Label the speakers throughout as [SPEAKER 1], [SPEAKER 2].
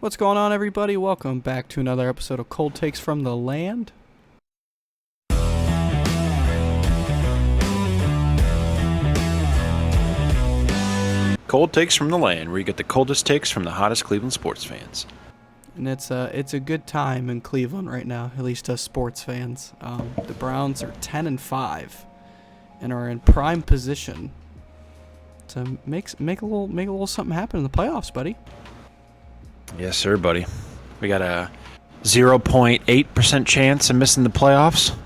[SPEAKER 1] What's going on, everybody? Welcome back to another episode of Cold Takes from the Land.
[SPEAKER 2] Cold Takes from the Land, where you get the coldest takes from the hottest Cleveland sports fans.
[SPEAKER 1] And it's a good time in Cleveland right now, at least us sports fans. The Browns are 10-5 and are in prime position to make a little something happen in the playoffs, buddy.
[SPEAKER 2] Yes, sir, buddy. We got a 0.8% chance of missing the playoffs.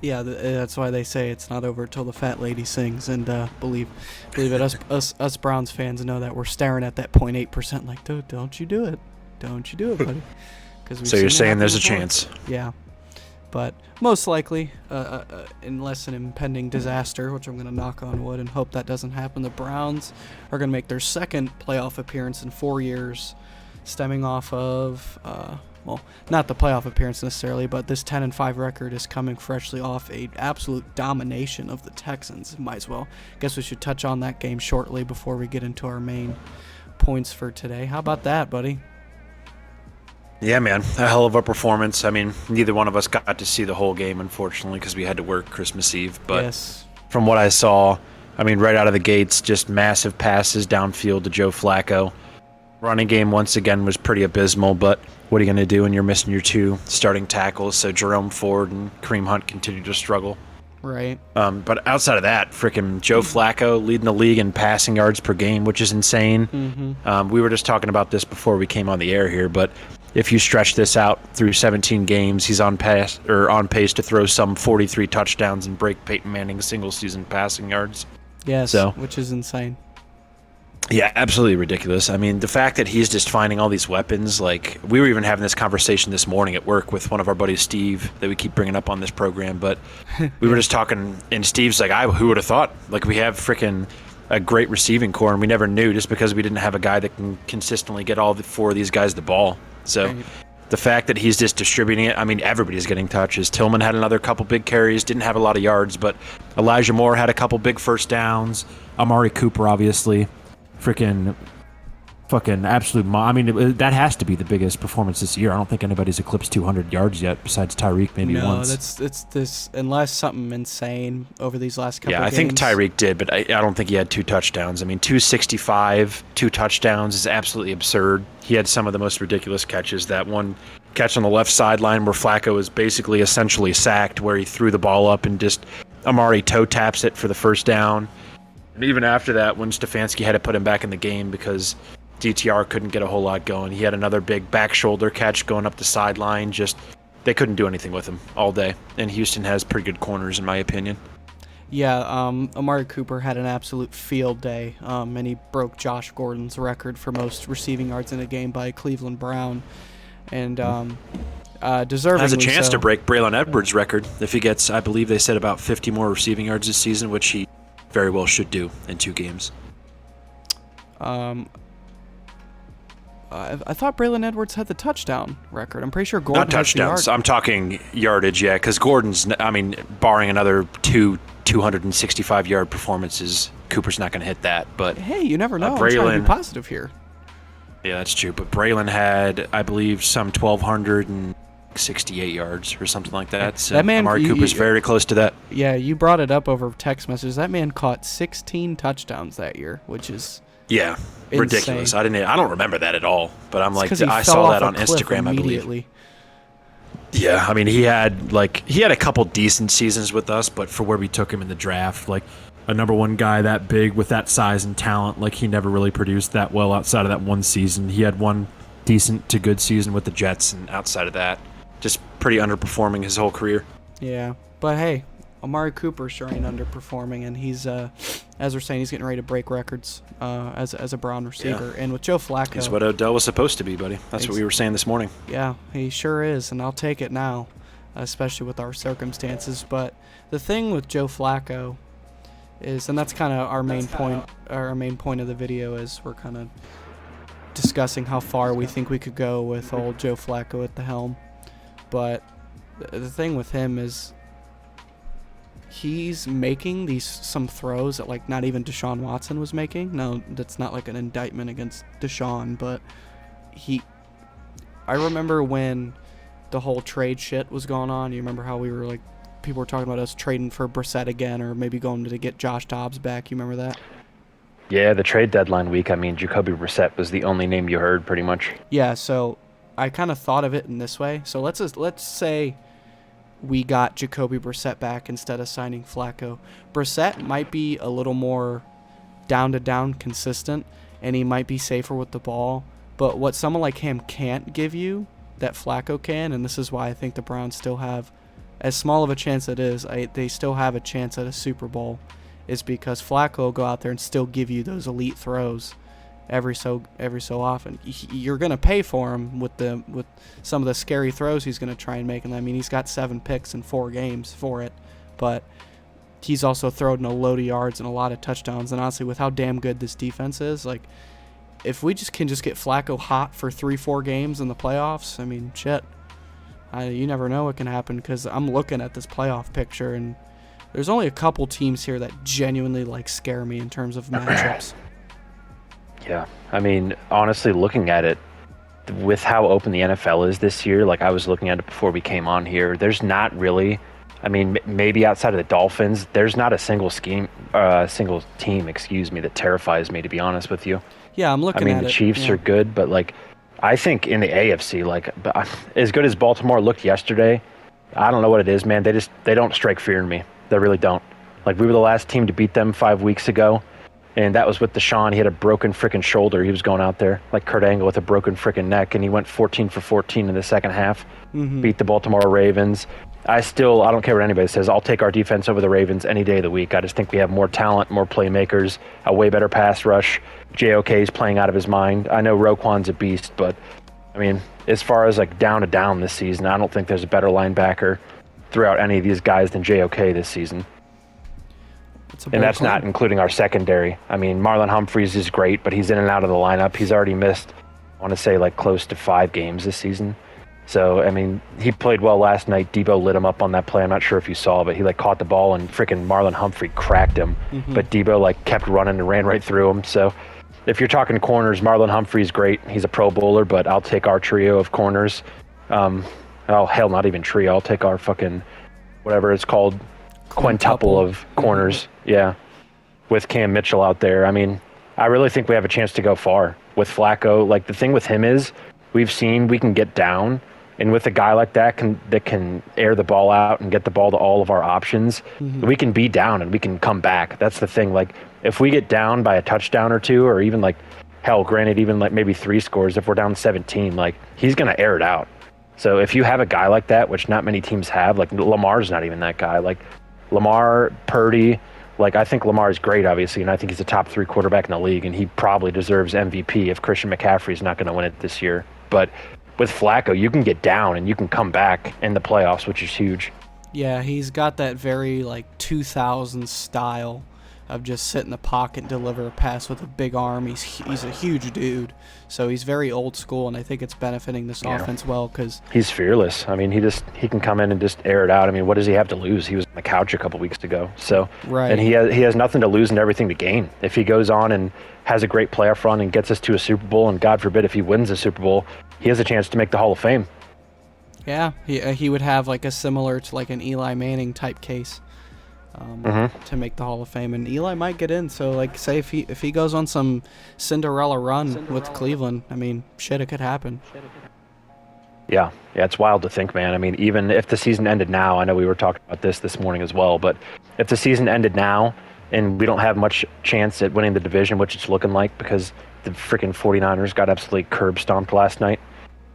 [SPEAKER 1] Yeah, that's why they say it's not over till the fat lady sings. And believe it, us Browns fans know that we're staring at that 0.8%. Like, dude, don't you do it, buddy?
[SPEAKER 2] So you're saying there's a chance?
[SPEAKER 1] Yeah, but most likely, unless an impending disaster, which I'm gonna knock on wood and hope that doesn't happen, the Browns are gonna make their second playoff appearance in 4 years, stemming off of not the playoff appearance necessarily, but this 10-5 record is coming freshly off a absolute domination of the Texans. Might as well. Guess we should touch on that game shortly before we get into our main points for today. How about that, buddy?
[SPEAKER 2] Yeah, man. A hell of a performance. I mean, neither one of us got to see the whole game, unfortunately, because we had to work Christmas Eve. But
[SPEAKER 1] yes,
[SPEAKER 2] from what I saw, I mean, right out of the gates, just massive passes downfield to Joe Flacco. Running game once again was pretty abysmal, but what are you going to do when you're missing your two starting tackles? So Jerome Ford and Kareem Hunt continue to struggle.
[SPEAKER 1] right.
[SPEAKER 2] But outside of that, freaking Joe Flacco leading the league in passing yards per game, which is insane.
[SPEAKER 1] Mm-hmm.
[SPEAKER 2] We were just talking about this before we came on the air here, but if you stretch this out through 17 games, he's on pace to throw some 43 touchdowns and break Peyton Manning's single-season passing yards.
[SPEAKER 1] Yes,
[SPEAKER 2] So,
[SPEAKER 1] which is insane.
[SPEAKER 2] yeah, absolutely ridiculous. I mean, the fact that he's just finding all these weapons, like, we were even having this conversation this morning at work with one of our buddies, Steve, that we keep bringing up on this program, but we were just talking, and Steve's like, who would have thought? Like, we have freaking a great receiving core, and we never knew just because we didn't have a guy that can consistently get all four of these guys the ball. So
[SPEAKER 1] Right.
[SPEAKER 2] the fact that he's just distributing it, I mean, everybody's getting touches. Tillman had another couple big carries, didn't have a lot of yards, but Elijah Moore had a couple big first downs. Amari Cooper, obviously. Freaking fucking absolute I mean, that has to be the biggest performance this year. I don't think anybody's eclipsed 200 yards yet besides Tyreek maybe once.
[SPEAKER 1] No, it's this, unless something insane over these last couple
[SPEAKER 2] Yeah,
[SPEAKER 1] of
[SPEAKER 2] I think
[SPEAKER 1] games.
[SPEAKER 2] Tyreek did, but I don't think he had 2 touchdowns. I mean, 265, 2 touchdowns is absolutely absurd. He had some of the most ridiculous catches. That one catch on the left sideline where Flacco was basically essentially sacked, where he threw the ball up and just Amari toe taps it for the first down. And even after that, when Stefanski had to put him back in the game because DTR couldn't get a whole lot going, he had another big back shoulder catch going up the sideline. Just, they couldn't do anything with him all day. And Houston has pretty good corners, in my opinion.
[SPEAKER 1] Yeah, Amari Cooper had an absolute field day, and he broke Josh Gordon's record for most receiving yards in a game by a Cleveland Brown. And deservingly
[SPEAKER 2] Has a chance
[SPEAKER 1] so.
[SPEAKER 2] to break Braylon Edwards' record if he gets, I believe they said, about 50 more receiving yards this season, which he very well should do in 2 games.
[SPEAKER 1] I thought Braylon Edwards had the touchdown record. I'm pretty sure Gordon
[SPEAKER 2] Not
[SPEAKER 1] has the
[SPEAKER 2] touchdowns.
[SPEAKER 1] yard.
[SPEAKER 2] I'm talking yardage, yeah, because Gordon's, I mean, barring another 265-yard performances, Cooper's not going to hit that. But
[SPEAKER 1] Hey, you never know. I'm
[SPEAKER 2] Braylon,
[SPEAKER 1] trying to be positive here.
[SPEAKER 2] Yeah, that's true. But Braylon had, I believe, some 1,268 yards or something like that. So
[SPEAKER 1] That man-
[SPEAKER 2] Amari Cooper's very close to that.
[SPEAKER 1] Yeah, you brought it up over text messages. That man caught 16 touchdowns that year, which is
[SPEAKER 2] Yeah, ridiculous.
[SPEAKER 1] insane.
[SPEAKER 2] I don't remember that at all. But I'm
[SPEAKER 1] It's
[SPEAKER 2] like,
[SPEAKER 1] 'cause he
[SPEAKER 2] I
[SPEAKER 1] fell
[SPEAKER 2] saw
[SPEAKER 1] off
[SPEAKER 2] that
[SPEAKER 1] a
[SPEAKER 2] on
[SPEAKER 1] cliff
[SPEAKER 2] Instagram, I believe.
[SPEAKER 1] immediately.
[SPEAKER 2] Yeah, I mean, he had a couple decent seasons with us, but for where we took him in the draft, like a number one guy that big with that size and talent, like he never really produced that well outside of that one season. He had one decent to good season with the Jets, and outside of that, just pretty underperforming his whole career.
[SPEAKER 1] Yeah, but hey, Amari Cooper sure ain't underperforming, and he's, as we're saying, he's getting ready to break records as a Brown receiver.
[SPEAKER 2] Yeah.
[SPEAKER 1] And with Joe Flacco,
[SPEAKER 2] He's what Odell was supposed to be, buddy. That's what we were saying this morning.
[SPEAKER 1] yeah, he sure is, and I'll take it now, especially with our circumstances. But the thing with Joe Flacco is, and that's kind of our main point. Our main point of the video is we're kind of discussing how far we think we could go with old Joe Flacco at the helm. But the thing with him is he's making some throws that like not even Deshaun Watson was making. No, that's not like an indictment against Deshaun, but I remember when the whole trade shit was going on. You remember how we were like, people were talking about us trading for Brissett again, or maybe going to get Josh Dobbs back. You remember that?
[SPEAKER 2] Yeah, the trade deadline week. I mean, Jacoby Brissett was the only name you heard, pretty much.
[SPEAKER 1] Yeah. So I kind of thought of it in this way. So let's say we got Jacoby Brissett back instead of signing Flacco. Brissett might be a little more down to down consistent, and he might be safer with the ball. But what someone like him can't give you that Flacco can, and this is why I think the Browns still have, as small of a chance it is, they still have a chance at a Super Bowl, is because Flacco will go out there and still give you those elite throws every so often. You're gonna pay for him with some of the scary throws he's gonna try and make. And I mean, he's got 7 picks in 4 games for it, but he's also thrown a load of yards and a lot of touchdowns. And honestly, with how damn good this defense is, like, if we can get Flacco hot for 3-4 games in the playoffs, I mean, shit. You never know what can happen, because I'm looking at this playoff picture, and there's only a couple teams here that genuinely like scare me in terms of matchups.
[SPEAKER 2] Yeah, I mean, honestly, looking at it, with how open the NFL is this year, like I was looking at it before we came on here, there's not really, I mean, maybe outside of the Dolphins, there's not a single team, that terrifies me, to be honest with you.
[SPEAKER 1] Yeah, I'm looking at it.
[SPEAKER 2] I mean, the Chiefs are good, but like, I think in the AFC, like, as good as Baltimore looked yesterday, I don't know what it is, man. They don't strike fear in me. They really don't. Like, we were the last team to beat them 5 weeks ago, and that was with Deshaun. He had a broken freaking shoulder. He was going out there like Kurt Angle with a broken freaking neck, and he went 14 for 14 in the second half. Beat the Baltimore Ravens. I don't care what anybody says. I'll take our defense over the Ravens any day of the week. I just think we have more talent, more playmakers, a way better pass rush. JOK's playing out of his mind. I know Roquan's a beast, but I mean, as far as like down to down this season, I don't think there's a better linebacker throughout any of these guys than JOK this season. And that's not including our secondary. I mean, Marlon Humphreys is great, but he's in and out of the lineup. He's already missed, I want to say, like close to 5 games this season. So, I mean, he played well last night. Debo lit him up on that play. I'm not sure if you saw, but he like caught the ball and freaking Marlon Humphrey cracked him. But Debo like kept running and ran right through him. So if you're talking corners, Marlon Humphrey's great. He's a Pro Bowler, but I'll take our trio of corners. Oh, hell, not even trio. I'll take our fucking, whatever it's called, quintuple of corners. Yeah. With Cam Mitchell out there. I mean, I really think we have a chance to go far with Flacco. Like, the thing with him is we've seen we can get down, and with a guy like that that can air the ball out and get the ball to all of our options, we can be down and we can come back. That's the thing. Like, if we get down by a touchdown or 2, or even like, hell, granted, even like maybe 3 scores, if we're down 17, like, he's going to air it out. So if you have a guy like that, which not many teams have, like Lamar's not even that guy. Like Lamar, Purdy, like, I think Lamar is great, obviously, and I think he's a top 3 quarterback in the league, and he probably deserves MVP if Christian McCaffrey's not going to win it this year. But with Flacco, you can get down and you can come back in the playoffs, which is huge.
[SPEAKER 1] Yeah, he's got that very like 2000s style of just sit in the pocket and deliver a pass with a big arm. He's a huge dude, so he's very old school, and I think it's benefiting this offense well because
[SPEAKER 2] he's fearless. I mean, he can come in and just air it out. I mean, what does he have to lose? He was on the couch a couple weeks ago, so
[SPEAKER 1] right.
[SPEAKER 2] And he has nothing to lose and everything to gain. If he goes on and has a great playoff run and gets us to a Super Bowl, and God forbid if he wins a Super Bowl, he has a chance to make the Hall of Fame.
[SPEAKER 1] Yeah, he would have like a similar to like an Eli Manning type case. To make the Hall of Fame, and Eli might get in. So, like, say if he goes on some Cinderella run with Cleveland, I mean, shit, it could happen.
[SPEAKER 2] Yeah, it's wild to think, man. I mean, even if the season ended now, I know we were talking about this morning as well, but if the season ended now and we don't have much chance at winning the division, which it's looking like because the freaking 49ers got absolutely curb stomped last night,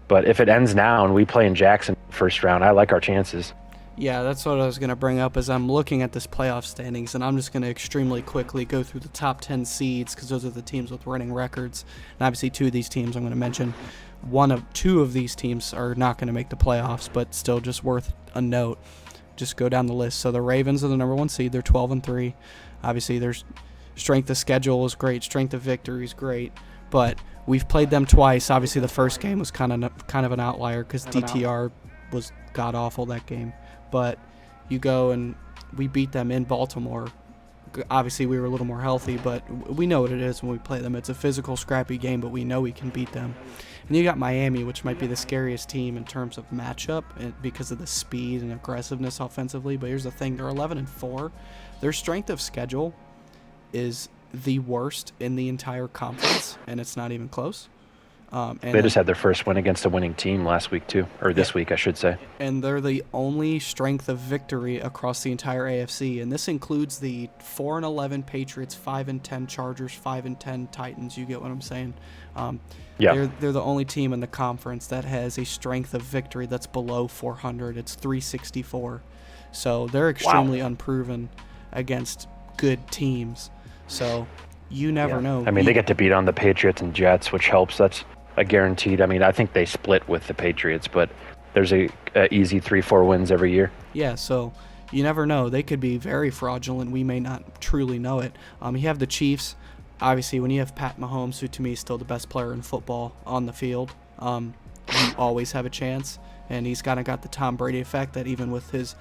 [SPEAKER 2] but if it ends now and we play in Jackson first round, I like our chances.
[SPEAKER 1] Yeah, that's what I was going to bring up as I'm looking at this playoff standings, and I'm just going to extremely quickly go through the top 10 seeds because those are the teams with winning records. And obviously 2 of these teams I'm going to mention. 2 of these teams are not going to make the playoffs, but still just worth a note. Just go down the list. So the Ravens are the number 1 seed. They're 12-3. Obviously their strength of schedule is great. Strength of victory is great. But we've played them twice. Obviously the first game was kind of an outlier because DTR was god-awful that game. But you go and we beat them in Baltimore, Obviously, we were a little more healthy, but we know what it is when we play them. It's a physical, scrappy game, but we know we can beat them. And you got Miami, which might be the scariest team in terms of matchup because of the speed and aggressiveness offensively. But here's the thing: they're 11-4. Their strength of schedule is the worst in the entire conference, and it's not even close. And
[SPEAKER 2] they just had their first win against a winning team last week too, or this week, I should say.
[SPEAKER 1] And they're the only strength of victory across the entire AFC, and this includes the 4-11 Patriots, 5-10 Chargers, 5-10 Titans. You get what I'm saying?
[SPEAKER 2] Yeah.
[SPEAKER 1] They're the only team in the conference that has a strength of victory that's below 400. It's 364. So they're extremely unproven against good teams. So you never know.
[SPEAKER 2] I mean, they get to beat on the Patriots and Jets, which helps. That's a guaranteed. I mean, I think they split with the Patriots, but there's a easy 3-4 wins every year.
[SPEAKER 1] Yeah, so you never know. They could be very fraudulent. We may not truly know it. You have the Chiefs. Obviously, when you have Pat Mahomes, who to me is still the best player in football on the field, you always have a chance. And he's kind of got the Tom Brady effect that even with his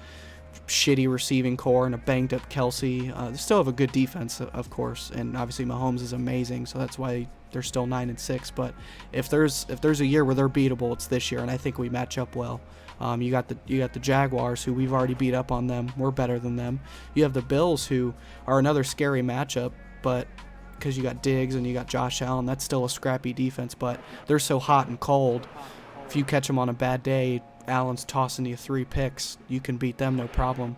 [SPEAKER 1] shitty receiving core and a banged up Kelsey, they still have a good defense, of course. And obviously, Mahomes is amazing, so that's why they're still 9-6. But if there's a year where they're beatable, it's this year, and I think we match up well. You got the Jaguars, who we've already beat up on them. We're better than them. You have the Bills, who are another scary matchup, but because you got Diggs and you got Josh Allen, that's still a scrappy defense, but they're so hot and cold. If you catch them on a bad day, Allen's tossing you 3 picks. You can beat them, no problem.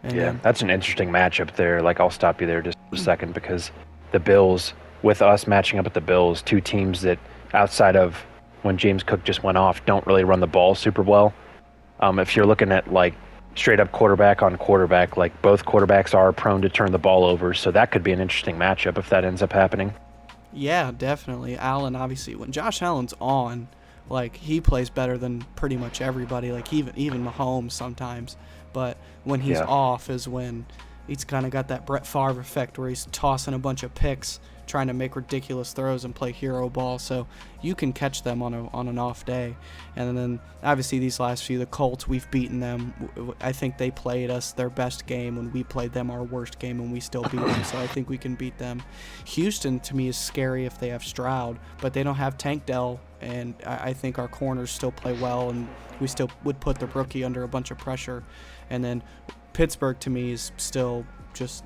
[SPEAKER 1] And
[SPEAKER 2] that's an interesting matchup there. Like, I'll stop you there just a second, because the Bills, with us matching up with the Bills, two teams that outside of when James Cook just went off, don't really run the ball super well. If you're looking at like straight up quarterback on quarterback, like both quarterbacks are prone to turn the ball over, so that could be an interesting matchup if that ends up happening.
[SPEAKER 1] Yeah, definitely. Allen, obviously, when Josh Allen's on, like, he plays better than pretty much everybody, like even Mahomes sometimes. But when he's off is when he's kind of got that Brett Favre effect where he's tossing a bunch of picks, trying to make ridiculous throws and play hero ball. So you can catch them on an off day. And then obviously these last few, the Colts, we've beaten them. I think they played us their best game when we played them our worst game, and we still beat them. So I think we can beat them. Houston, to me, is scary if they have Stroud, but they don't have Tank Dell, and I think our corners still play well, and we still would put the rookie under a bunch of pressure. And then Pittsburgh, to me, is still just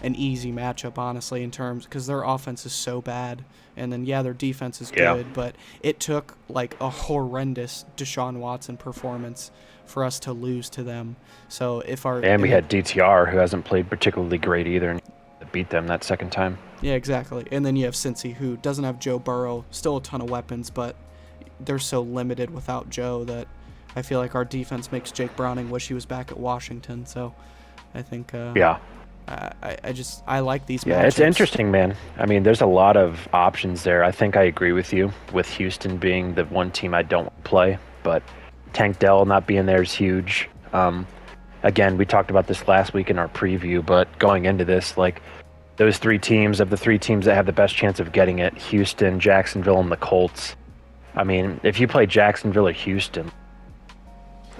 [SPEAKER 1] an easy matchup, honestly, in terms, because their offense is so bad, and then their defense is good, but it took like a horrendous Deshaun Watson performance for us to lose to them. So we had
[SPEAKER 2] DTR, who hasn't played particularly great either, and beat them that second time.
[SPEAKER 1] Yeah, exactly. And then you have Cincy, who doesn't have Joe Burrow, still a ton of weapons, but they're so limited without Joe that I feel like our defense makes Jake Browning wish he was back at Washington. So I think I like these matchups.
[SPEAKER 2] Yeah, it's interesting, man. I mean, there's a lot of options there. I think I agree with you, with Houston being the one team I don't play, but Tank Dell not being there is huge. Again, we talked about this last week in our preview, but going into this, like, those three teams, of the three teams that have the best chance of getting it, Houston, Jacksonville, and the Colts. I mean, if you play Jacksonville or Houston,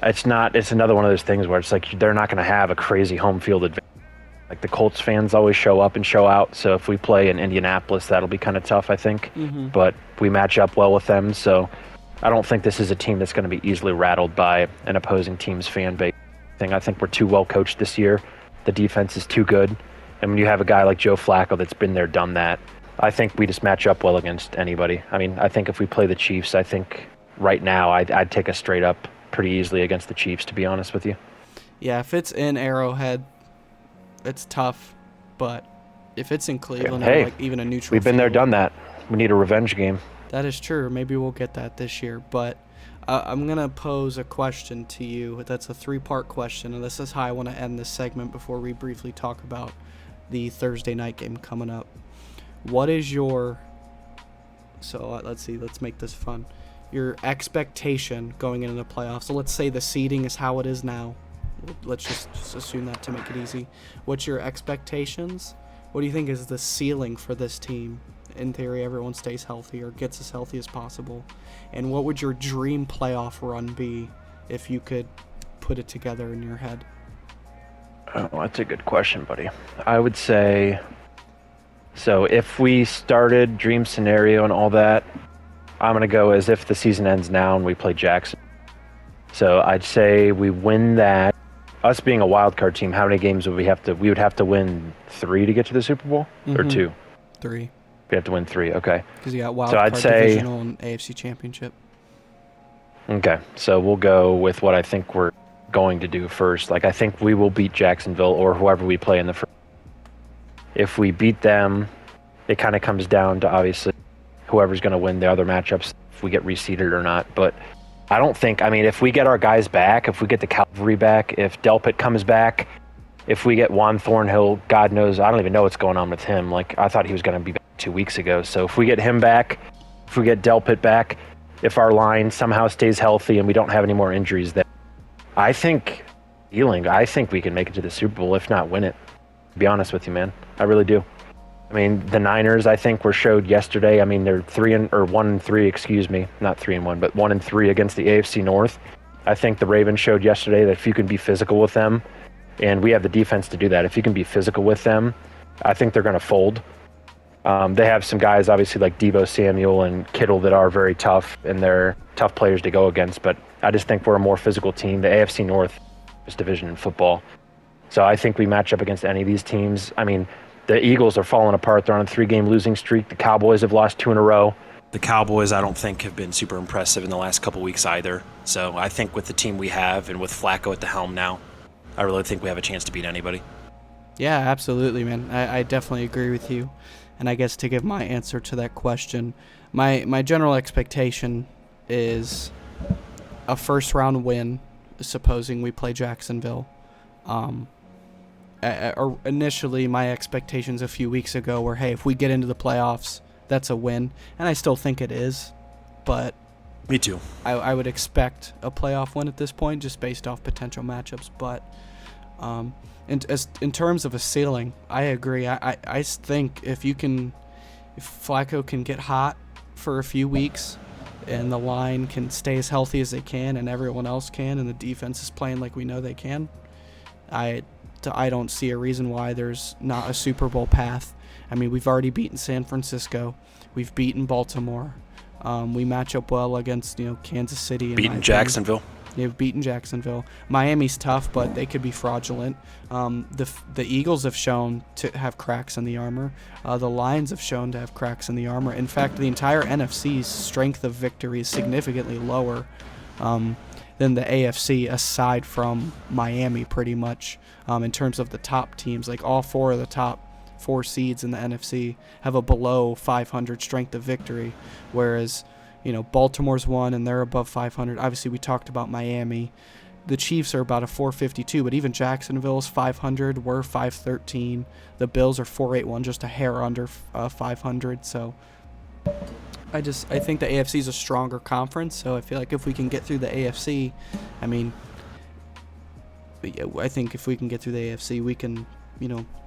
[SPEAKER 2] it's another one of those things where it's like they're not going to have a crazy home field advantage. Like, the Colts fans always show up and show out, so if we play in Indianapolis, that'll be kind of tough, I think.
[SPEAKER 1] Mm-hmm.
[SPEAKER 2] But we match up well with them, so I don't think this is a team that's going to be easily rattled by an opposing team's fan base. I think we're too well coached this year. The defense is too good. And when you have a guy like Joe Flacco that's been there, done that, I think we just match up well against anybody. I mean, I think if we play the Chiefs, I think right now I'd take a straight up pretty easily against the Chiefs, to be honest with you.
[SPEAKER 1] Yeah, if it's in Arrowhead, it's tough. But if it's in Cleveland, or like even a neutral
[SPEAKER 2] we've been
[SPEAKER 1] field,
[SPEAKER 2] there, done that. We need a revenge game.
[SPEAKER 1] That is true. Maybe we'll get that this year. But I'm going to pose a question to you. That's a 3-part question, and this is how I want to end this segment before we briefly talk about the Thursday night game coming up. What is your... So let's see. Let's make this fun. Your expectation going into the playoffs. So let's say the seeding is how it is now. Let's just assume that to make it easy. What's your expectations? What do you think is the ceiling for this team? In theory, everyone stays healthy or gets as healthy as possible. And what would your dream playoff run be if you could put it together in your head?
[SPEAKER 2] Oh, that's a good question, buddy. I would say, so if we started dream scenario and all that, I'm going to go as if the season ends now and we play Jackson. So I'd say we win that. Us being a wild card team, how many games would we have to? We would have to win 3 to get to the Super Bowl, or 2?
[SPEAKER 1] 3.
[SPEAKER 2] We have to win 3. Okay.
[SPEAKER 1] Because you got wild
[SPEAKER 2] So I'd
[SPEAKER 1] card,
[SPEAKER 2] say
[SPEAKER 1] divisional, and AFC Championship.
[SPEAKER 2] Okay, so we'll go with what I think we're going to do first. Like, I think we will beat Jacksonville or whoever we play in the first. If we beat them, it kind of comes down to obviously whoever's going to win the other matchups, if we get reseeded or not. But I don't think, I mean, if we get our guys back, if we get the cavalry back, if Delpit comes back, if we get Juan Thornhill, God knows, I don't even know what's going on with him. Like, I thought he was going to be back 2 weeks ago. So if we get him back, if we get Delpit back, if our line somehow stays healthy and we don't have any more injuries, then I think we can make it to the Super Bowl, if not win it. To be honest with you, man, I really do. I mean, the Niners, I think, were showed yesterday. I mean, they're 1-3, excuse me, not 3-1, but 1-3 against the AFC North. I think the Ravens showed yesterday that if you can be physical with them, and we have the defense to do that, if you can be physical with them, I think they're going to fold. They have some guys, obviously, like Deebo Samuel and Kittle that are very tough, and they're tough players to go against. But I just think we're a more physical team. The AFC North is division in football. So I think we match up against any of these teams. I mean, the Eagles are falling apart. They're on a 3-game losing streak. The Cowboys have lost 2 in a row. The Cowboys, I don't think, have been super impressive in the last couple weeks either. So I think with the team we have and with Flacco at the helm now, I really think we have a chance to beat anybody.
[SPEAKER 1] Yeah, absolutely, man. I definitely agree with you. And I guess to give my answer to that question, my general expectation is a first-round win, supposing we play Jacksonville. Initially, my expectations a few weeks ago were, hey, if we get into the playoffs, that's a win. And I still think it is, but
[SPEAKER 2] me too.
[SPEAKER 1] I would expect a playoff win at this point, just based off potential matchups. But in terms of a ceiling, I agree. I think if Flacco can get hot for a few weeks, and the line can stay as healthy as they can, and everyone else can, and the defense is playing like we know they can, I don't see a reason why there's not a Super Bowl path. I mean, we've already beaten San Francisco, we've beaten Baltimore, we match up well against Kansas City.
[SPEAKER 2] Beaten Jacksonville.
[SPEAKER 1] They've beaten Jacksonville. Miami's tough, but they could be fraudulent. The Eagles have shown to have cracks in the armor. The Lions have shown to have cracks in the armor. In fact, the entire NFC's strength of victory is significantly lower than the AFC, aside from Miami, pretty much, in terms of the top teams. Like, all 4 of the top 4 seeds in the NFC have a below 500 strength of victory, whereas Baltimore's 1 and they're above 500. Obviously, we talked about Miami. The Chiefs are about a 452, but even Jacksonville's 500. We're 513. The Bills are 481, just a hair under 500. So I think the AFC is a stronger conference. So I feel like if we can get through the AFC, I think if we can get through the AFC, we can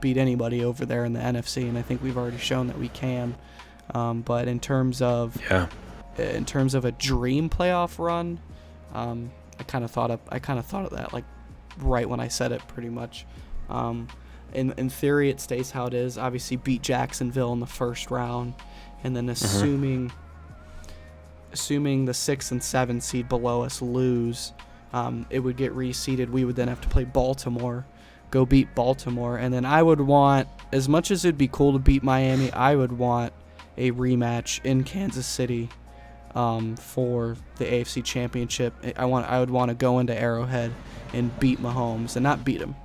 [SPEAKER 1] beat anybody over there in the NFC, and I think we've already shown that we can. But in terms of a dream playoff run, I kind of thought of that like right when I said it, pretty much. In theory, it stays how it is. Obviously, beat Jacksonville in the first round, and then assuming the 6 and 7 seed below us lose, it would get reseeded. We would then have to play Baltimore, go beat Baltimore, and then I would want, as much as it'd be cool to beat Miami, I would want a rematch in Kansas City for the AFC Championship. I would want to go into Arrowhead and beat Mahomes, and not beat him,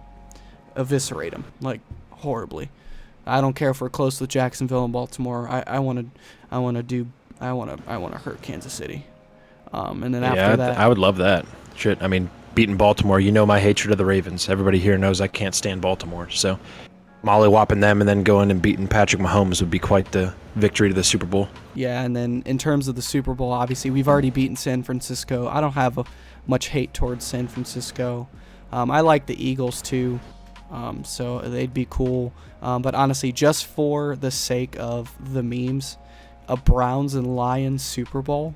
[SPEAKER 1] eviscerate him, like, horribly. I don't care if we're close with Jacksonville and Baltimore. I want to hurt Kansas City. And then after that,
[SPEAKER 2] I would love that. Shit, I mean, beating Baltimore, my hatred of the Ravens. Everybody here knows I can't stand Baltimore, so molly-whopping them and then going and beating Patrick Mahomes would be quite the victory to the Super Bowl.
[SPEAKER 1] Yeah, and then in terms of the Super Bowl, obviously, we've already beaten San Francisco. I don't have much hate towards San Francisco. I like the Eagles, too, so they'd be cool. But honestly, just for the sake of the memes, a Browns and Lions Super Bowl,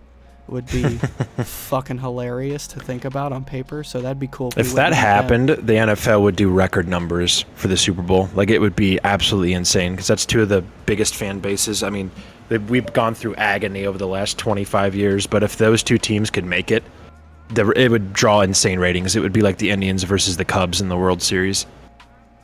[SPEAKER 1] would be fucking hilarious to think about on paper. So that'd be cool.
[SPEAKER 2] If that happened, the NFL would do record numbers for the Super Bowl. Like, it would be absolutely insane because that's two of the biggest fan bases. I mean, we've gone through agony over the last 25 years, but if those two teams could make it, it would draw insane ratings. It would be like the Indians versus the Cubs in the World Series.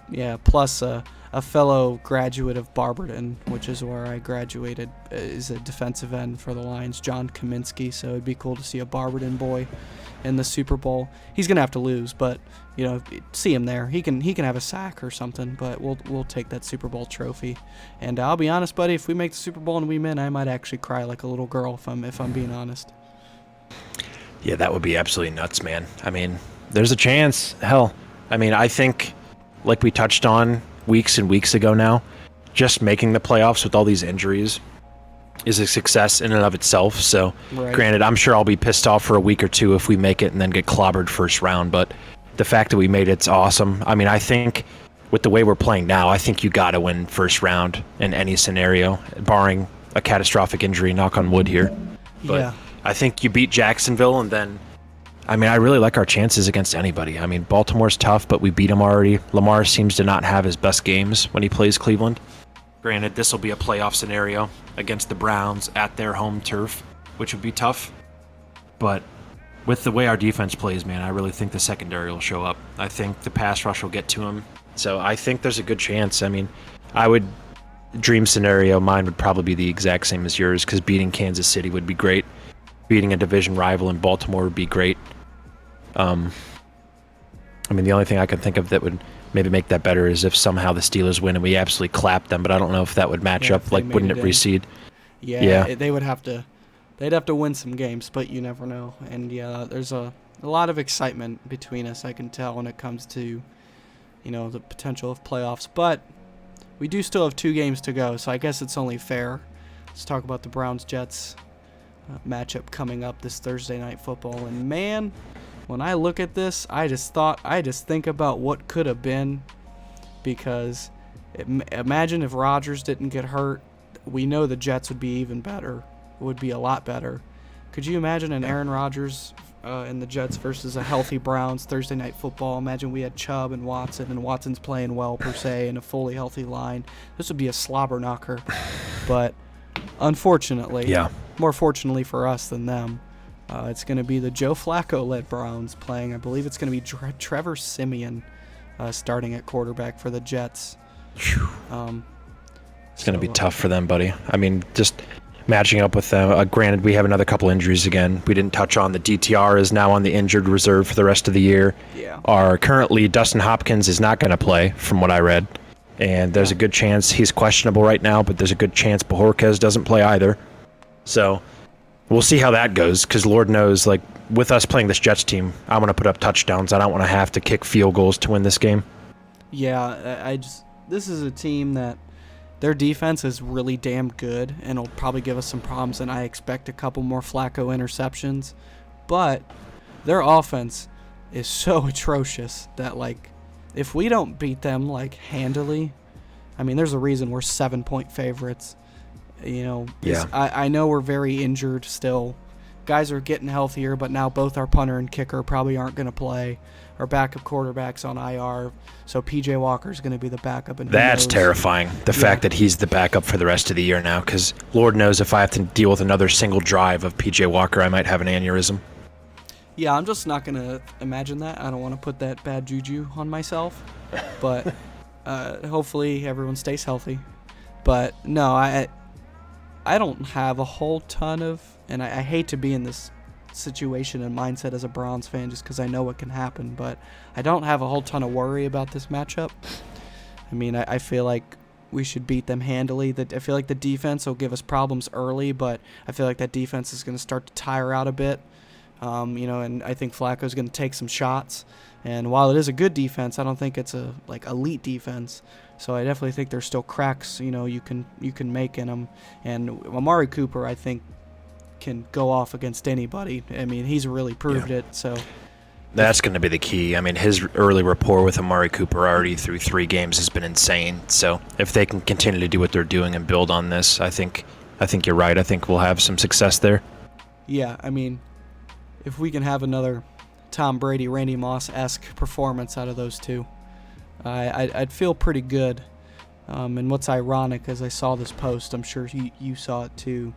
[SPEAKER 1] Yeah, plus a fellow graduate of Barberton, which is where I graduated, is a defensive end for the Lions, John Kaminsky. So it'd be cool to see a Barberton boy in the Super Bowl. He's gonna have to lose, but see him there. He can have a sack or something. But we'll take that Super Bowl trophy. And I'll be honest, buddy, if we make the Super Bowl and we win, I might actually cry like a little girl if I'm being honest.
[SPEAKER 2] Yeah, that would be absolutely nuts, man. I mean, there's a chance. Hell, I mean, I think, like we touched on weeks and weeks ago now, just making the playoffs with all these injuries is a success in and of itself. So,
[SPEAKER 1] right.
[SPEAKER 2] Granted, I'm sure I'll be pissed off for a week or two if we make it and then get clobbered first round, but the fact that we made it's awesome. I mean, I think with the way we're playing now, I think you got to win first round in any scenario, barring a catastrophic injury, knock on wood here. But
[SPEAKER 1] yeah.
[SPEAKER 2] I think you beat Jacksonville, and then, I mean, I really like our chances against anybody. I mean, Baltimore's tough, but we beat them already. Lamar seems to not have his best games when he plays Cleveland. Granted, this will be a playoff scenario against the Browns at their home turf, which would be tough. But with the way our defense plays, man, I really think the secondary will show up. I think the pass rush will get to him. So I think there's a good chance. I mean, dream scenario, mine would probably be the exact same as yours, because beating Kansas City would be great. Beating a division rival in Baltimore would be great. I mean, the only thing I can think of that would maybe make that better is if somehow the Steelers win and we absolutely clap them, but I don't know if that would match up. Like, wouldn't it reseed?
[SPEAKER 1] Yeah. They would have to. They'd have to win some games, but you never know. And yeah, there's a lot of excitement between us, I can tell, when it comes to, the potential of playoffs. But we do still have 2 games to go, so I guess it's only fair. Let's talk about the Browns-Jets matchup coming up this Thursday Night Football. And man, when I look at this, I just think about what could have been, because imagine if Rodgers didn't get hurt. We know the Jets would be even better, would be a lot better. Could you imagine an Aaron Rodgers and the Jets versus a healthy Browns Thursday Night Football? Imagine we had Chubb and Watson's playing well per se, and a fully healthy line. This would be a slobber knocker. But unfortunately, more fortunately for us than them, it's going to be the Joe Flacco-led Browns playing. I believe it's going to be Trevor Siemian starting at quarterback for the Jets.
[SPEAKER 2] It's going to be tough for them, buddy. I mean, just matching up with them. Granted, we have another couple injuries again. We didn't touch on the DTR is now on the injured reserve for the rest of the year.
[SPEAKER 1] Yeah.
[SPEAKER 2] Currently, Dustin Hopkins is not going to play, from what I read. And there's a good chance he's questionable right now, but there's a good chance Bajorquez doesn't play either. So we'll see how that goes, because Lord knows, like, with us playing this Jets team, I want to put up touchdowns. I don't want to have to kick field goals to win this game.
[SPEAKER 1] Yeah, this is a team that their defense is really damn good, and it'll probably give us some problems, and I expect a couple more Flacco interceptions. But their offense is so atrocious that, like, if we don't beat them, like, handily, I mean, there's a reason we're 7-point favorites.
[SPEAKER 2] Yeah.
[SPEAKER 1] I know we're very injured still. Guys are getting healthier, but now both our punter and kicker probably aren't going to play. Our backup quarterback's on IR, so P.J. Walker's going to be the backup. And
[SPEAKER 2] that's terrifying, the fact that he's the backup for the rest of the year now, because Lord knows if I have to deal with another single drive of P.J. Walker, I might have an aneurysm.
[SPEAKER 1] Yeah, I'm just not going to imagine that. I don't want to put that bad juju on myself, but hopefully everyone stays healthy. But no, I don't have a whole ton of, and I hate to be in this situation and mindset as a Browns fan just because I know what can happen, but I don't have a whole ton of worry about this matchup. I mean, I feel like we should beat them handily. I feel like the defense will give us problems early, but I feel like that defense is going to start to tire out a bit. And I think Flacco's going to take some shots. And while it is a good defense, I don't think it's a elite defense. So I definitely think there's still cracks, you can make in them. And Amari Cooper, I think, can go off against anybody. I mean, he's really proved it. So
[SPEAKER 2] that's going to be the key. I mean, his early rapport with Amari Cooper already through 3 games has been insane. So if they can continue to do what they're doing and build on this, I think you're right. I think we'll have some success there.
[SPEAKER 1] Yeah, I mean, if we can have another Tom Brady, Randy Moss-esque performance out of those two, I'd feel pretty good. And what's ironic, as I saw this post, I'm sure you saw it too.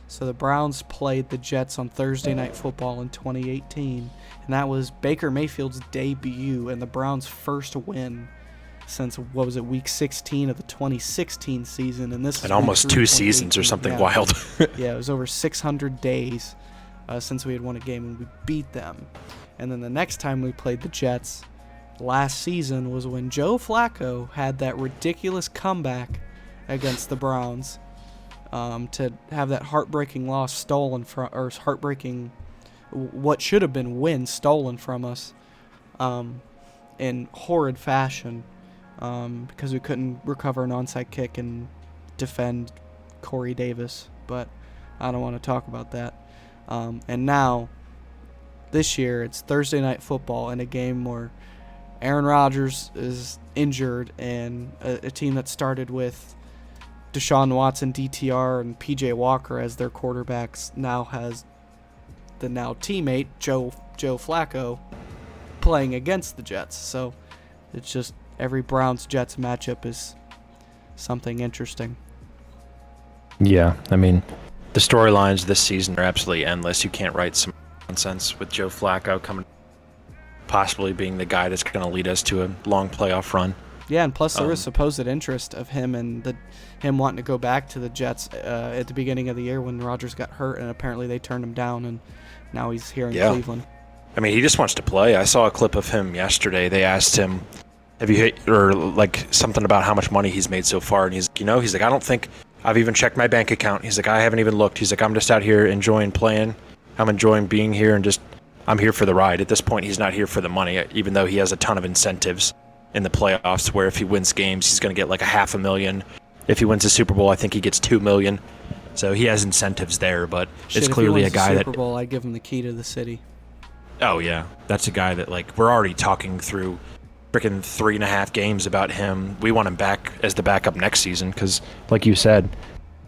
[SPEAKER 1] So the Browns played the Jets on Thursday Night Football in 2018, and that was Baker Mayfield's debut and the Browns' first win since, what was it, week 16 of the 2016 season. And this is
[SPEAKER 2] almost 2 seasons or something wild.
[SPEAKER 1] Yeah, it was over 600 days since we had won a game, and we beat them. And then the next time we played the Jets last season was when Joe Flacco had that ridiculous comeback against the Browns to have that heartbreaking loss stolen from, or heartbreaking, what should have been win stolen from us in horrid fashion because we couldn't recover an onside kick and defend Corey Davis. But I don't want to talk about that. And now, this year, it's Thursday Night Football in a game where Aaron Rodgers is injured, and a team that started with Deshaun Watson, DTR, and PJ Walker as their quarterbacks now has the now teammate, Joe Flacco, playing against the Jets. So it's just every Browns-Jets matchup is something interesting.
[SPEAKER 2] Yeah, I mean, the storylines this season are absolutely endless. You can't write some nonsense with Joe Flacco coming, possibly being the guy that's going to lead us to a long playoff run.
[SPEAKER 1] Yeah, and plus there was supposed interest of him and him wanting to go back to the Jets at the beginning of the year when Rodgers got hurt, and apparently they turned him down, and now he's here in Cleveland.
[SPEAKER 2] I mean, he just wants to play. I saw a clip of him yesterday. They asked him, have you hit, or like something about how much money he's made so far, and he's like, I don't think I've even checked my bank account. He's like, I haven't even looked. He's like, I'm just out here enjoying playing. I'm enjoying being here, and just I'm here for the ride. At this point, he's not here for the money, even though he has a ton of incentives in the playoffs, where if he wins games, he's going to get like $500,000. If he wins the Super Bowl, I think he gets $2 million. So he has incentives there, but it's clearly a guy that.
[SPEAKER 1] Super Bowl, I'd give him the key to the city.
[SPEAKER 2] Oh yeah, that's a guy that, like, we're already talking through freaking 3.5 games about him. We want him back as the backup next season because, like you said,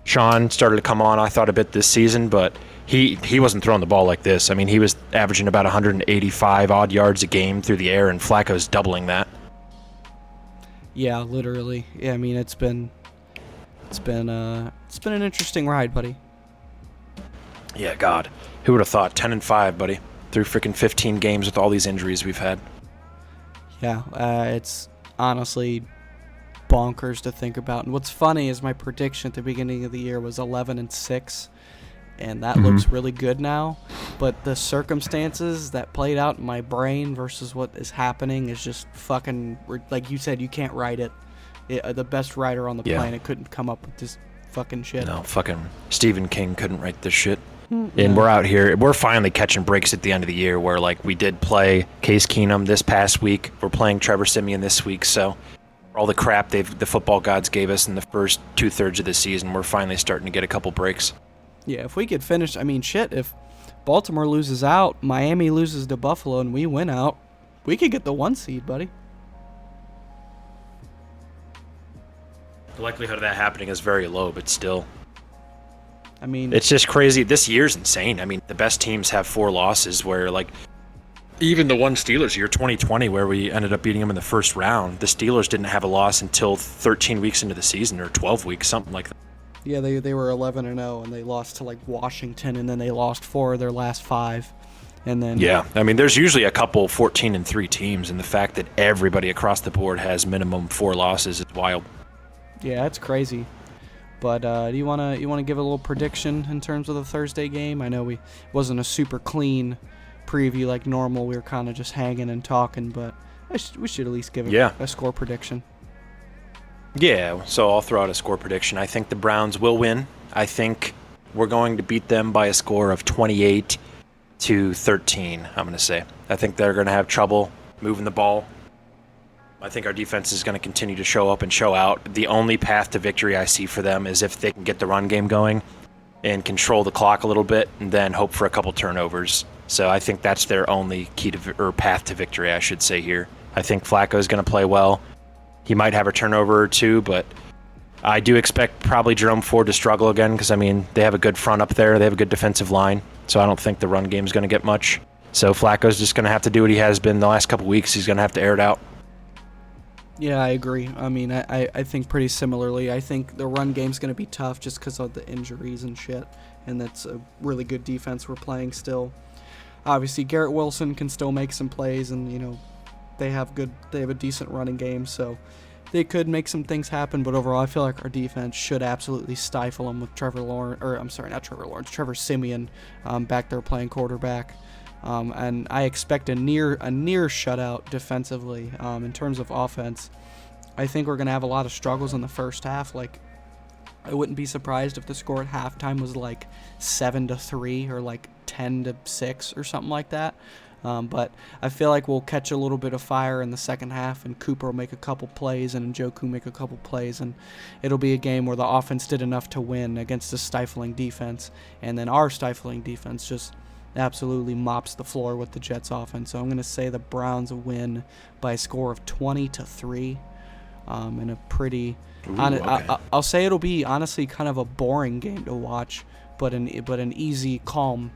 [SPEAKER 2] Sean started to come on, I thought, a bit this season, but he wasn't throwing the ball like this. I mean, he was averaging about 185 odd yards a game through the air, and Flacco's doubling that. Yeah,
[SPEAKER 1] literally. Yeah, I mean, it's been an interesting ride, buddy.
[SPEAKER 2] Yeah, God, who would have thought? 10-5, buddy, through freaking 15 games with all these injuries we've had.
[SPEAKER 1] Yeah, it's honestly bonkers to think about. And what's funny is my prediction at the beginning of the year was 11-6, and that looks really good now. But the circumstances that played out in my brain versus what is happening is just fucking, like you said, you can't write it. The best writer on the planet couldn't come up with this fucking shit.
[SPEAKER 2] No, fucking Stephen King couldn't write this shit. And we're out here, we're finally catching breaks at the end of the year where, like, we did play Case Keenum this past week. We're playing Trevor Siemian this week. So all the crap the football gods gave us in the first 2/3 of the season, we're finally starting to get a couple breaks.
[SPEAKER 1] Yeah, if we could finish, I mean, shit, if Baltimore loses out, Miami loses to Buffalo, and we win out, we could get the 1 seed, buddy.
[SPEAKER 2] The likelihood of that happening is very low, but still.
[SPEAKER 1] I mean,
[SPEAKER 2] it's just crazy. This year's insane. I mean, the best teams have 4 losses, where, like, even the one Steelers year, 2020, where we ended up beating them in the first round, the Steelers didn't have a loss until 13 weeks into the season, or 12 weeks, something like that.
[SPEAKER 1] Yeah, they were 11-0, and they lost to, like, Washington, and then they lost 4 of their last 5. And then
[SPEAKER 2] I mean, there's usually a couple 14-3 teams, and the fact that everybody across the board has minimum 4 losses is wild.
[SPEAKER 1] Yeah, that's crazy. But do you wanna give a little prediction in terms of the Thursday game? I know it wasn't a super clean preview like normal. We were kind of just hanging and talking, but we should at least give a score prediction.
[SPEAKER 2] Yeah, so I'll throw out a score prediction. I think the Browns will win. I think we're going to beat them by a score of 28-13, I'm going to say. I think they're going to have trouble moving the ball. I think our defense is going to continue to show up and show out. The only path to victory I see for them is if they can get the run game going and control the clock a little bit, and then hope for a couple turnovers. So I think that's their only key to, or path to victory, I should say here. I think Flacco is going to play well. He might have a turnover or two, but I do expect probably Jerome Ford to struggle again because, I mean, they have a good front up there. They have a good defensive line. so I don't think the run game is going to get much. So Flacco's just going to have to do what he has been the last couple weeks. He's going to have to air it out.
[SPEAKER 1] Yeah, I agree. I mean, I think pretty similarly. I think the run game's going to be tough just because of the injuries and shit, and that's a really good defense we're playing still. Obviously, Garrett Wilson can still make some plays, and, you know, they have a decent running game, so they could make some things happen, but overall I feel like our defense should absolutely stifle them with Trevor Siemian back there playing quarterback. And I expect a near shutout defensively. In terms of offense, I think we're going to have a lot of struggles in the first half. Like, I wouldn't be surprised if the score at halftime was like 7-3 or like 10-6 or something like that. But I feel like we'll catch a little bit of fire in the second half, and Cooper will make a couple plays and Njoku make a couple plays, and it'll be a game where the offense did enough to win against a stifling defense, and then our stifling defense just absolutely mops the floor with the Jets offense. So I'm going to say the Browns win by a score of 20-3 in a pretty...
[SPEAKER 2] Okay.
[SPEAKER 1] I'll say it'll be honestly kind of a boring game to watch, but an easy, calm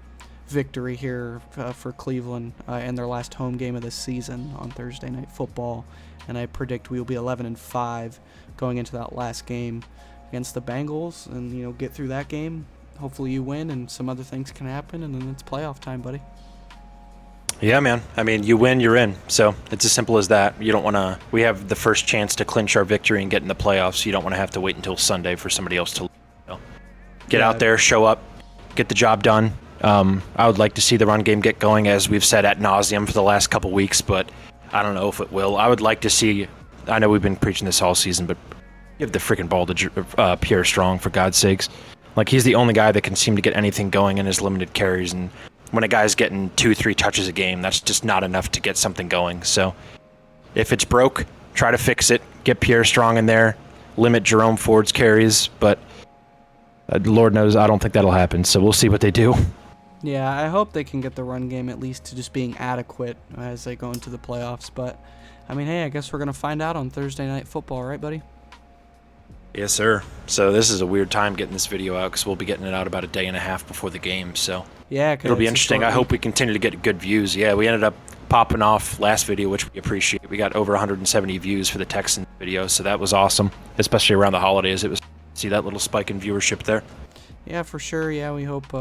[SPEAKER 1] victory here for Cleveland in their last home game of the season on Thursday Night Football, and I predict we will be 11-5 going into that last game against the Bengals, and, you know, get through that game. Hopefully you win, and some other things can happen, and then it's playoff time, buddy.
[SPEAKER 2] Yeah, man. I mean, you win, you're in. So it's as simple as that. You don't want to. We have the first chance to clinch our victory and get in the playoffs. So you don't want to have to wait until Sunday for somebody else to get out there, show up, get the job done. I would like to see the run game get going, as we've said ad nauseum for the last couple weeks, but I don't know if it will. I would like to see. I know we've been preaching this all season, but give the freaking ball to Pierre Strong, for God's sakes. Like, he's the only guy that can seem to get anything going in his limited carries, and when a guy's getting 2-3 touches a game, that's just not enough to get something going. So if it's broke, try to fix it. Get Pierre Strong in there. Limit Jerome Ford's carries, but Lord knows I don't think that'll happen, so we'll see what they do.
[SPEAKER 1] Yeah, I hope they can get the run game at least to just being adequate as they go into the playoffs. But, I mean, hey, I guess we're going to find out on Thursday Night Football, right, buddy?
[SPEAKER 2] Yes, sir. So this is a weird time getting this video out, because we'll be getting it out about a day and a half before the game. So
[SPEAKER 1] yeah,
[SPEAKER 2] it'll be interesting. I hope we continue to get good views. Yeah, we ended up popping off last video, which we appreciate. We got over 170 views for the Texans video, so that was awesome, especially around the holidays. It was see that little spike in viewership there.
[SPEAKER 1] Yeah, for sure. Yeah, we hope.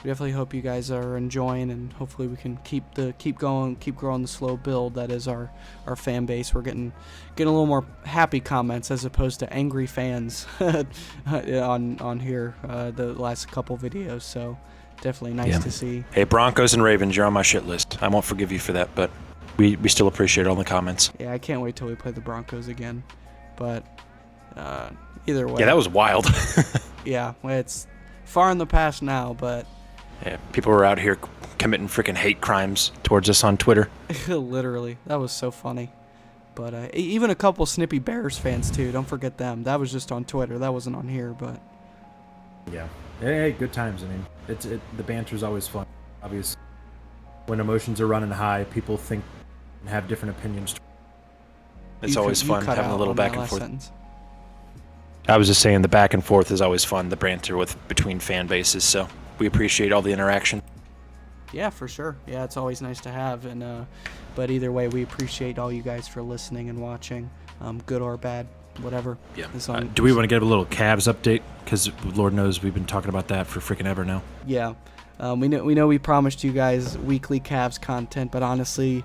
[SPEAKER 1] We definitely hope you guys are enjoying, and hopefully we can keep growing the slow build that is our fan base. We're getting a little more happy comments as opposed to angry fans on here the last couple videos. So definitely nice to see.
[SPEAKER 2] Hey, Broncos and Ravens, you're on my shit list. I won't forgive you for that, but we still appreciate all the comments.
[SPEAKER 1] Yeah, I can't wait till we play the Broncos again. But either way.
[SPEAKER 2] Yeah, that was wild.
[SPEAKER 1] Yeah, well, it's far in the past now, but.
[SPEAKER 2] Yeah, people were out here committing freaking hate crimes towards us on Twitter.
[SPEAKER 1] Literally. That was so funny. But even a couple Snippy Bears fans, too. Don't forget them. That was just on Twitter. That wasn't on here, but...
[SPEAKER 3] Yeah. Hey, good times. I mean, the banter's always fun. Obviously, when emotions are running high, people think and have different opinions.
[SPEAKER 2] It's always fun having a little back and forth.
[SPEAKER 1] Sentence.
[SPEAKER 2] I was just saying the back and forth is always fun, the banter between fan bases, so... We appreciate all the interaction.
[SPEAKER 1] Yeah, for sure. Yeah, it's always nice to have. And but either way, we appreciate all you guys for listening and watching, good or bad, whatever.
[SPEAKER 2] Yeah.
[SPEAKER 3] Do we want to get a little Cavs update? Because Lord knows we've been talking about that for freaking ever now.
[SPEAKER 1] Yeah. We know we promised you guys weekly Cavs content, but honestly,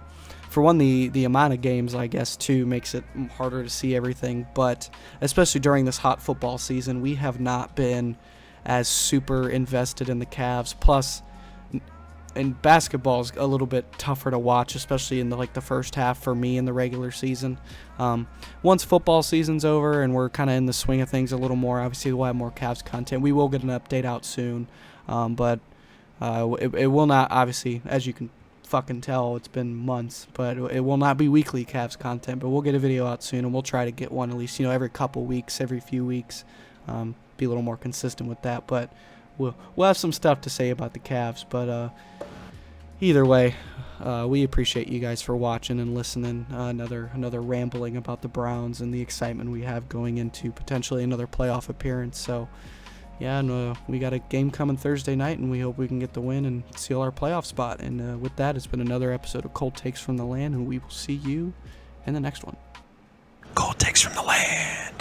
[SPEAKER 1] for one, the amount of games, I guess, too, makes it harder to see everything. But especially during this hot football season, we have not been as super invested in the Cavs. Plus, and basketball is a little bit tougher to watch, especially in the first half for me in the regular season. Once football season's over and we're kind of in the swing of things a little more, obviously we'll have more Cavs content. We will get an update out soon, but it will not, obviously, as you can fucking tell, it's been months, but it will not be weekly Cavs content. But we'll get a video out soon, and we'll try to get one at least every couple weeks, every few weeks. Be a little more consistent with that, but we'll have some stuff to say about the Cavs. But either way, we appreciate you guys for watching and listening. Another rambling about the Browns and the excitement we have going into potentially another playoff appearance. So Yeah, and we got a game coming Thursday night, and we hope we can get the win and seal our playoff spot. And with that, it's been another episode of Cold Takes from the Land, and we will see you in the next one.
[SPEAKER 2] Cold Takes from the Land.